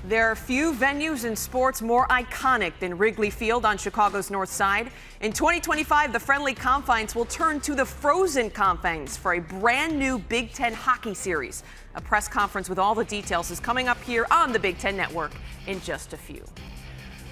There are few venues in sports more iconic than Wrigley Field on Chicago's north side. In 2025, the friendly Confines will turn to the frozen Confines for a brand new Big Ten hockey series. A press conference with all the details is coming up here on the Big Ten Network in just a few.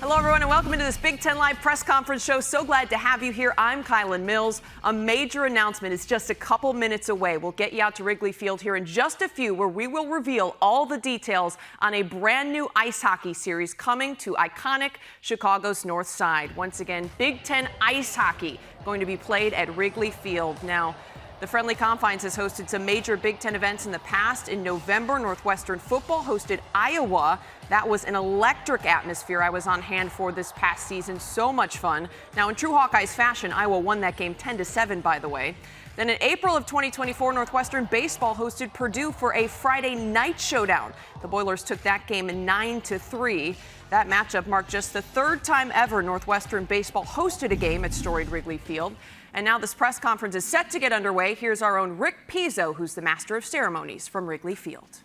Hello, everyone, and welcome into this Big Ten Live press conference show. So glad to have you here. I'm Kylan Mills. A major announcement is just a couple minutes away. We'll get you out to Wrigley Field here in just a few, where we will reveal all the details on a brand new ice hockey series coming to iconic Chicago's north side. Once again, Big Ten ice hockey going to be played at Wrigley Field. Now, the Friendly Confines has hosted some major Big Ten events in the past. In November, Northwestern football hosted Iowa. That was an electric atmosphere I was on hand for this past season. So much fun. Now, in true Hawkeyes fashion, Iowa won that game 10-7, by the way. Then in April of 2024, Northwestern baseball hosted Purdue for a Friday night showdown. The Boilers took that game 9-3. That matchup marked just the third time ever Northwestern baseball hosted a game at storied Wrigley Field. And now this press conference is set to get underway. Here's our own Rick Pizzo, who's the master of ceremonies from Wrigley Field.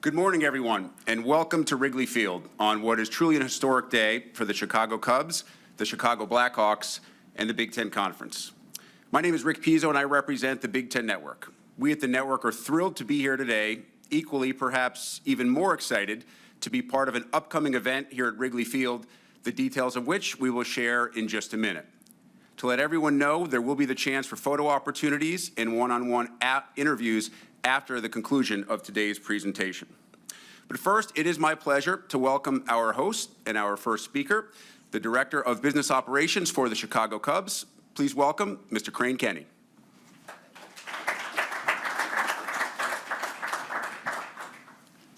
Good morning, everyone, and welcome to Wrigley Field on what is truly an historic day for the Chicago Cubs, the Chicago Blackhawks, and the Big Ten Conference. My name is Rick Pizzo, and I represent the Big Ten Network. We at the network are thrilled to be here today, equally, perhaps even more excited to be part of an upcoming event here at Wrigley Field, the details of which we will share in just a minute. To let everyone know, there will be the chance for photo opportunities and one-on-one interviews after the conclusion of today's presentation. But first, it is my pleasure to welcome our host and our first speaker, the Director of Business Operations for the Chicago Cubs. Please welcome Mr. Crane Kenny.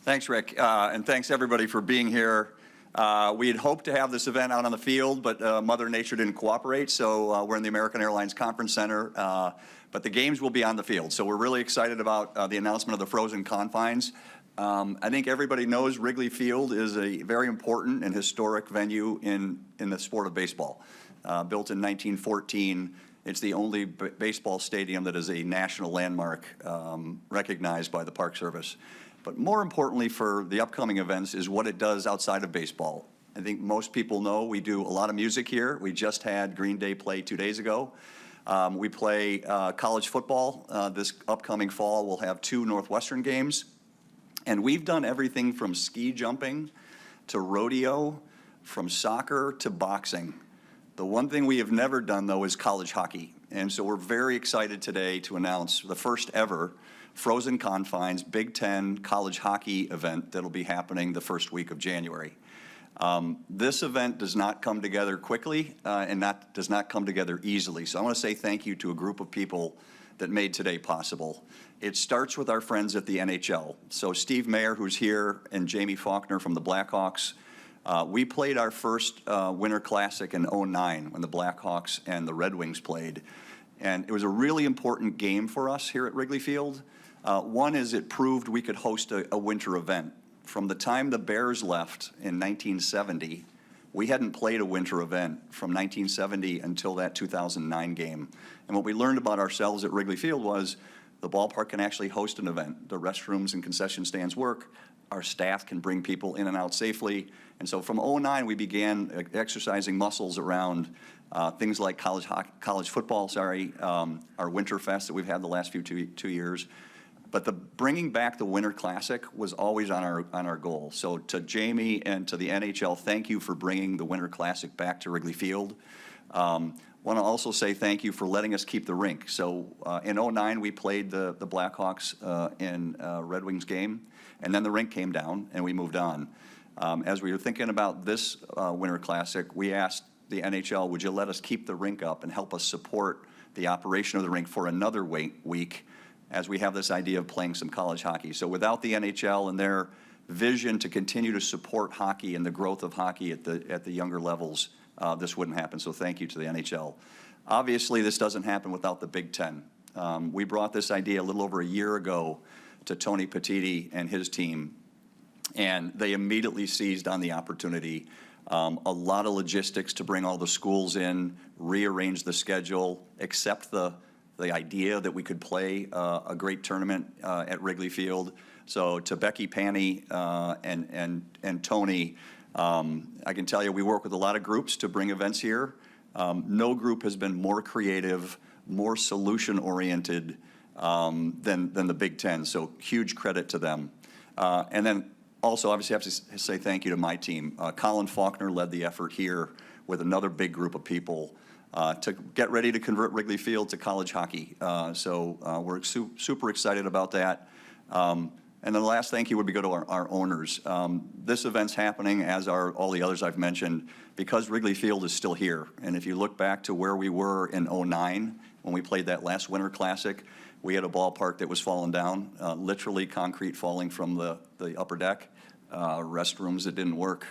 Thanks, Rick, and thanks everybody for being here. We had hoped to have this event out on the field, but Mother Nature didn't cooperate, so we're in the American Airlines Conference Center, but the games will be on the field. So we're really excited about the announcement of the frozen Confines. I think everybody knows Wrigley Field is a very important and historic venue in the sport of baseball. Built in 1914, it's the only baseball stadium that is a national landmark recognized by the Park Service. But more importantly for the upcoming events is what it does outside of baseball. I think most people know we do a lot of music here. We just had Green Day play 2 days ago. We play college football. This upcoming fall we'll have 2 Northwestern games. And we've done everything from ski jumping to rodeo, from soccer to boxing. The one thing we have never done, though, is college hockey. And so we're very excited today to announce the first ever Frozen Confines Big Ten college hockey event that'll be happening the first week of January. This event does not come together quickly and does not come together easily. So I want to say thank you to a group of people that made today possible. It starts with our friends at the NHL. So Steve Mayer, who's here, and Jamie Faulkner from the Blackhawks. We played our first Winter Classic in '09 when the Blackhawks and the Red Wings played. And it was a really important game for us here at Wrigley Field. One is it proved we could host a winter event. From the time the Bears left in 1970, we hadn't played a winter event from 1970 until that 2009 game. And what we learned about ourselves at Wrigley Field was the ballpark can actually host an event. The restrooms and concession stands work. Our staff can bring people in and out safely. And so from '09, we began exercising muscles around things like college football, our Winter Fest that we've had the last two years. But the bringing back the Winter Classic was always on our goal. So to Jamie and to the NHL, thank you for bringing the Winter Classic back to Wrigley Field. Want to also say thank you for letting us keep the rink. So in '09, we played the Blackhawks in Red Wings game, and then the rink came down and we moved on. As we were thinking about this Winter Classic, we asked the NHL, would you let us keep the rink up and help us support the operation of the rink for another week as we have this idea of playing some college hockey. So without the NHL and their vision to continue to support hockey and the growth of hockey at the younger levels, this wouldn't happen. So thank you to the NHL. Obviously, this doesn't happen without the Big Ten. We brought this idea a little over a year ago to Tony Petitti and his team, and they immediately seized on the opportunity. A lot of logistics to bring all the schools in, rearrange the schedule, accept the idea that we could play a great tournament at Wrigley Field. So to Becky, Panny, and Tony, I can tell you we work with a lot of groups to bring events here. No group has been more creative, more solution-oriented than the Big Ten, so huge credit to them. And then also, obviously, I have to say thank you to my team. Colin Faulkner led the effort here with another big group of people to get ready to convert Wrigley Field to college hockey. So we're super excited about that. And then the last thank you would go to our owners. This event's happening, as are all the others I've mentioned, because Wrigley Field is still here. And if you look back to where we were in '09, when we played that last Winter Classic, we had a ballpark that was falling down, literally concrete falling from the upper deck, restrooms that didn't work,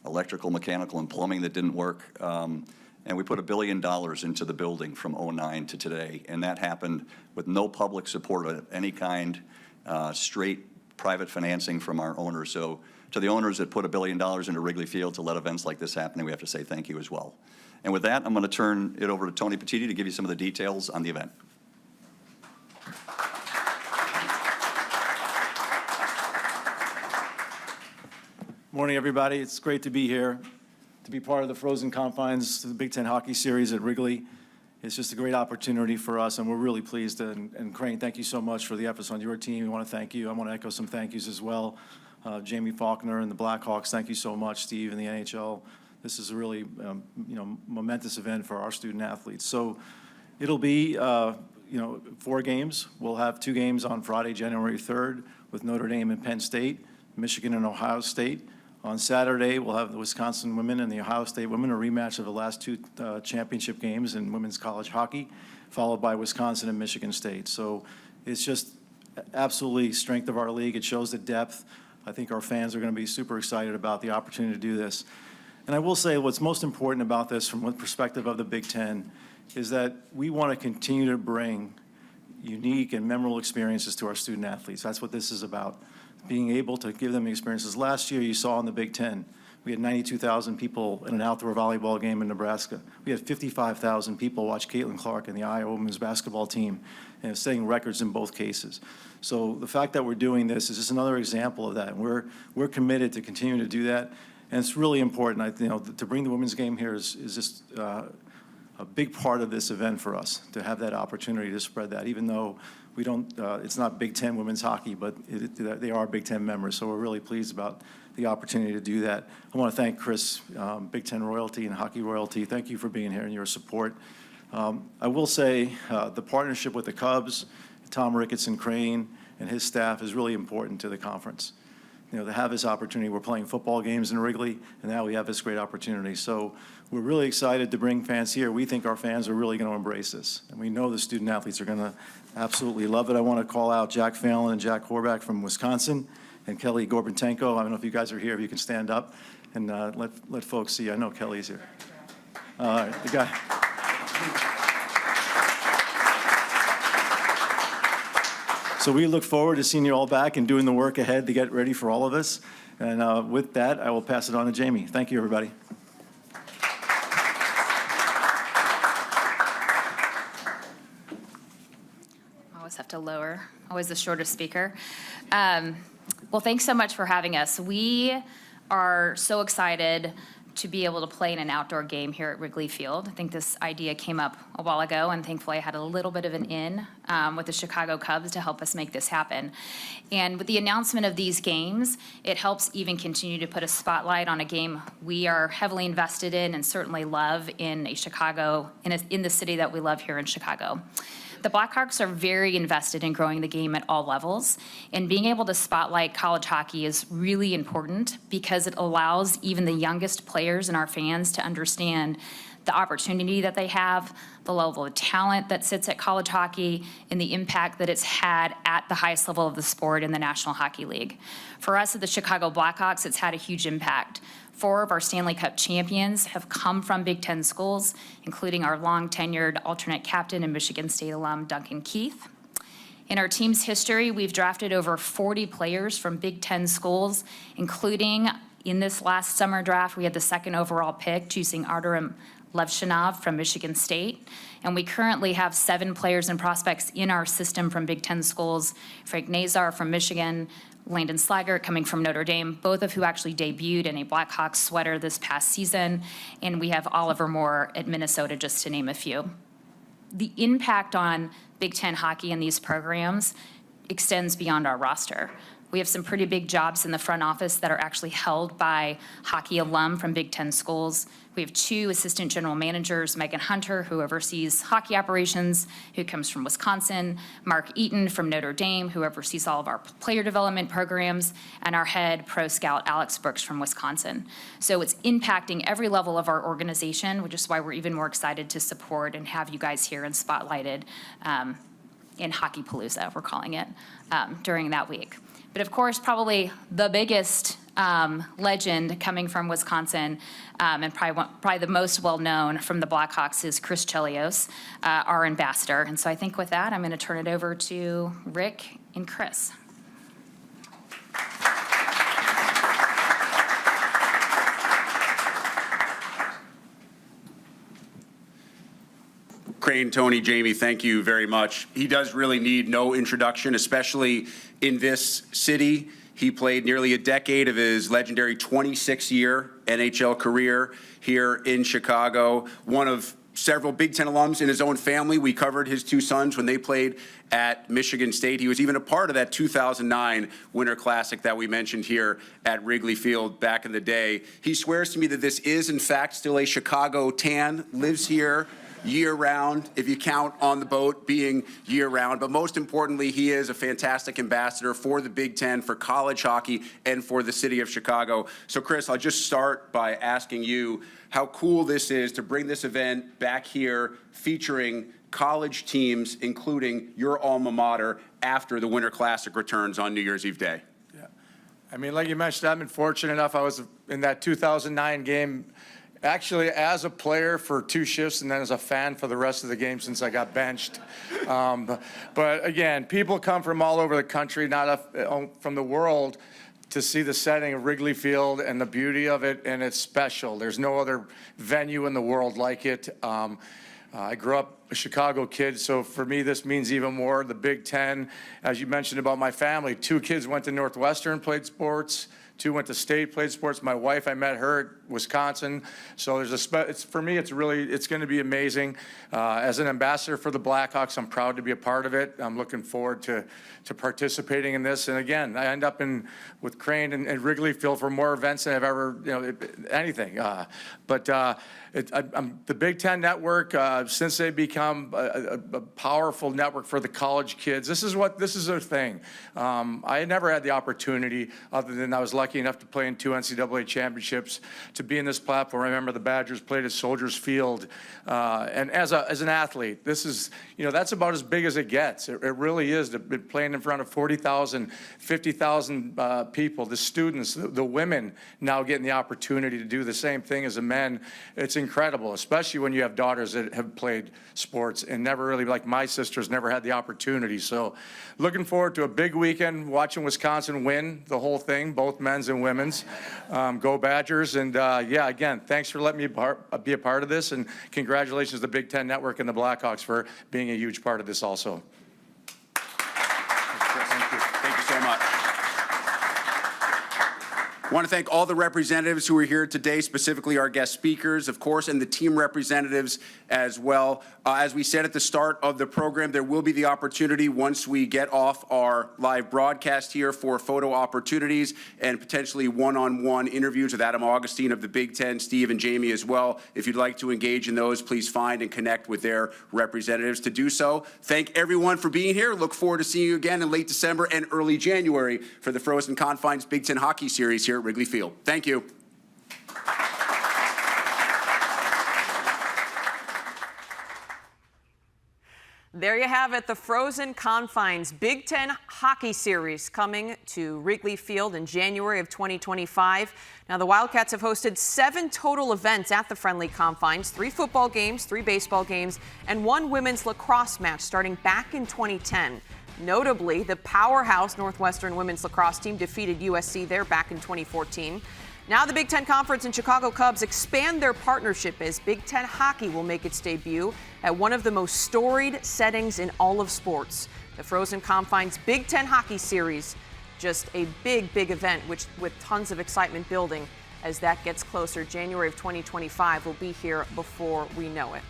electrical, mechanical, and plumbing that didn't work. And we put $1 billion into the building from '09 to today. And that happened with no public support of any kind, straight private financing from our owners. So to the owners that put $1 billion into Wrigley Field to let events like this happen, we have to say thank you as well. And with that, I'm going to turn it over to Tony Petiti to give you some of the details on the event. Morning, everybody. It's great to be here, to be part of the Frozen Confines, the Big Ten Hockey Series at Wrigley. It's just a great opportunity for us, and we're really pleased. And Crane, thank you so much for the efforts on your team. We want to thank you. I want to echo some thank yous as well. Jamie Faulkner and the Blackhawks, thank you so much. Steve and the NHL. This is a really momentous event for our student athletes. So it'll be 4 games. We'll have 2 games on Friday, January 3rd, with Notre Dame and Penn State, Michigan and Ohio State. On Saturday, we'll have the Wisconsin women and the Ohio State women, a rematch of the last 2 championship games in women's college hockey, followed by Wisconsin and Michigan State. So it's just absolutely strength of our league. It shows the depth. I think our fans are going to be super excited about the opportunity to do this. And I will say what's most important about this from the perspective of the Big Ten is that we want to continue to bring unique and memorable experiences to our student athletes. That's what this is about. Being able to give them experiences. Last year, you saw in the Big Ten, we had 92,000 people in an outdoor volleyball game in Nebraska. We had 55,000 people watch Caitlin Clark and the Iowa women's basketball team, and setting records in both cases. So the fact that we're doing this is just another example of that. And we're committed to continue to do that, and it's really important. To bring the women's game here is just a big part of this event for us, to have that opportunity to spread that, even though we don't, it's not Big Ten women's hockey, but they are Big Ten members, so we're really pleased about the opportunity to do that. I want to thank Chris, Big Ten Royalty and Hockey Royalty. Thank you for being here and your support. I will say the partnership with the Cubs, Tom Ricketts and Crane and his staff is really important to the conference. To have this opportunity. We're playing football games in Wrigley, and now we have this great opportunity. So we're really excited to bring fans here. We think our fans are really going to embrace this, and we know the student athletes are going to absolutely love it. I want to call out Jack Fallon and Jack Horvath from Wisconsin, and Kelly Gorbentenko. I don't know if you guys are here, if you can stand up and let folks see. I know Kelly's here. The guy. So we look forward to seeing you all back and doing the work ahead to get ready for all of this. And with that, I will pass it on to Jamie. Thank you, everybody. Always have to lower, always the shortest speaker. Well, thanks so much for having us. We are so excited to be able to play in an outdoor game here at Wrigley Field. I think this idea came up a while ago, and thankfully I had a little bit of an in with the Chicago Cubs to help us make this happen. And with the announcement of these games, it helps even continue to put a spotlight on a game we are heavily invested in and certainly love in in the city that we love here in Chicago. The Blackhawks are very invested in growing the game at all levels, and being able to spotlight college hockey is really important because it allows even the youngest players and our fans to understand the opportunity that they have, the level of talent that sits at college hockey, and the impact that it's had at the highest level of the sport in the National Hockey League. For us at the Chicago Blackhawks, it's had a huge impact. 4 of our Stanley Cup champions have come from Big Ten schools, including our long-tenured alternate captain and Michigan State alum, Duncan Keith. In our team's history, we've drafted over 40 players from Big Ten schools, including in this last summer draft, we had the 2nd overall pick, choosing Arturam Levshinov from Michigan State. And we currently have 7 players and prospects in our system from Big Ten schools. Frank Nazar from Michigan, Landon Slaggert coming from Notre Dame, both of who actually debuted in a Blackhawks sweater this past season. And we have Oliver Moore at Minnesota, just to name a few. The impact on Big Ten hockey and these programs extends beyond our roster. We have some pretty big jobs in the front office that are actually held by hockey alum from Big Ten schools. We have 2 assistant general managers, Megan Hunter, who oversees hockey operations, who comes from Wisconsin, Mark Eaton from Notre Dame, who oversees all of our player development programs, and our head pro scout, Alex Brooks from Wisconsin. So it's impacting every level of our organization, which is why we're even more excited to support and have you guys here and spotlighted in Hockey Palooza, we're calling it, during that week. But of course, probably the biggest legend coming from Wisconsin, and probably the most well-known from the Blackhawks is Chris Chelios, our ambassador. And so I think with that, I'm going to turn it over to Rick and Chris. Crane, Tony, Jamie, thank you very much. He does really need no introduction, especially in this city. He played nearly a decade of his legendary 26-year NHL career here in Chicago. One of several Big Ten alums in his own family. We covered his 2 sons when they played at Michigan State. He was even a part of that 2009 Winter Classic that we mentioned here at Wrigley Field back in the day. He swears to me that this is, in fact, still a Chicago tan, lives here year-round, if you count on the boat being year-round. But most importantly, he is a fantastic ambassador for the Big Ten, for college hockey, and for the city of Chicago. So, Chris, I'll just start by asking you how cool this is to bring this event back here featuring college teams, including your alma mater, after the Winter Classic returns on New Year's Eve Day. Yeah. I mean, like you mentioned, I've been fortunate enough. I was in that 2009 game actually as a player for 2 shifts and then as a fan for the rest of the game since I got benched. But again, people come from all over the country, not from the world, to see the setting of Wrigley Field and the beauty of it, and it's special. There's no other venue in the world like it. I grew up a Chicago kid, so for me this means even more. The Big Ten, as you mentioned about my family, 2 kids went to Northwestern, played sports. 2 went to state, played sports. My wife, I met her at Wisconsin. So there's for me, it's going to be amazing. As an ambassador for the Blackhawks, I'm proud to be a part of it. I'm looking forward to participating in this. And again, I end up with Crane and Wrigley Field for more events than I've ever, anything. The Big Ten Network, since they become a powerful network for the college kids, this is their thing. I had never had the opportunity, other than I was lucky enough to play in 2 NCAA championships, to be in this platform. I remember the Badgers played at Soldiers Field, and as an athlete, this is, that's about as big as it gets. It really is, to be playing in front of 40,000, 50,000 people, the students, the women now getting the opportunity to do the same thing as the men. It's incredible, especially when you have daughters that have played sports and never really, like my sisters, never had the opportunity. So looking forward to a big weekend, watching Wisconsin win the whole thing, both men's and women's. Go Badgers. And again, thanks for letting me be a part of this, and congratulations to the Big Ten Network and the Blackhawks for being a huge part of this also. Thank you so much. I want to thank all the representatives who are here today, specifically our guest speakers, of course, and the team representatives as well. As we said at the start of the program, there will be the opportunity once we get off our live broadcast here for photo opportunities and potentially one-on-one interviews with Adam Augustine of the Big Ten, Steve and Jamie as well. If you'd like to engage in those, please find and connect with their representatives to do so. Thank everyone for being here. Look forward to seeing you again in late December and early January for the Frozen Confines Big Ten Hockey Series here at Wrigley Field. Thank you. There you have it, the Frozen Confines Big Ten Hockey Series coming to Wrigley Field in January of 2025. Now, the Wildcats have hosted 7 total events at the Friendly Confines, 3 football games, 3 baseball games, and 1 women's lacrosse match starting back in 2010. Notably, the powerhouse Northwestern women's lacrosse team defeated USC there back in 2014. Now the Big Ten Conference and Chicago Cubs expand their partnership as Big Ten hockey will make its debut at one of the most storied settings in all of sports. The Frozen Confines Big Ten Hockey Series, just a big, big event with tons of excitement building as that gets closer. January of 2025 will be here before we know it.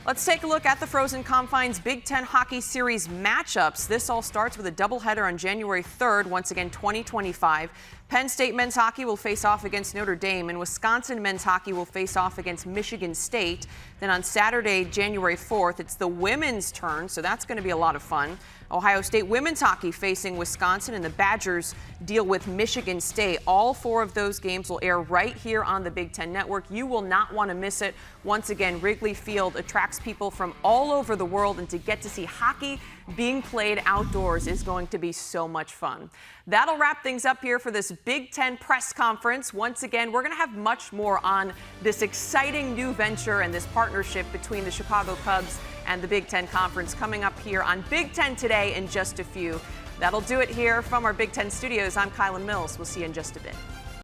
Let's take a look at the Frozen Confines Big Ten Hockey Series matchups. This all starts with a doubleheader on January 3rd, once again 2025. Penn State men's hockey will face off against Notre Dame, and Wisconsin men's hockey will face off against Michigan State. Then on Saturday, January 4th, it's the women's turn, so that's going to be a lot of fun. Ohio State women's hockey facing Wisconsin, and the Badgers deal with Michigan State. All 4 of those games will air right here on the Big Ten Network. You will not want to miss it. Once again, Wrigley Field attracts people from all over the world, and to get to see hockey being played outdoors is going to be so much fun. That'll wrap things up here for this Big Ten press conference. Once again, we're going to have much more on this exciting new venture and this partnership between the Chicago Cubs and the Big Ten Conference coming up here on Big Ten Today in just a few. That'll do it here from our Big Ten studios. I'm Kylan Mills. We'll see you in just a bit.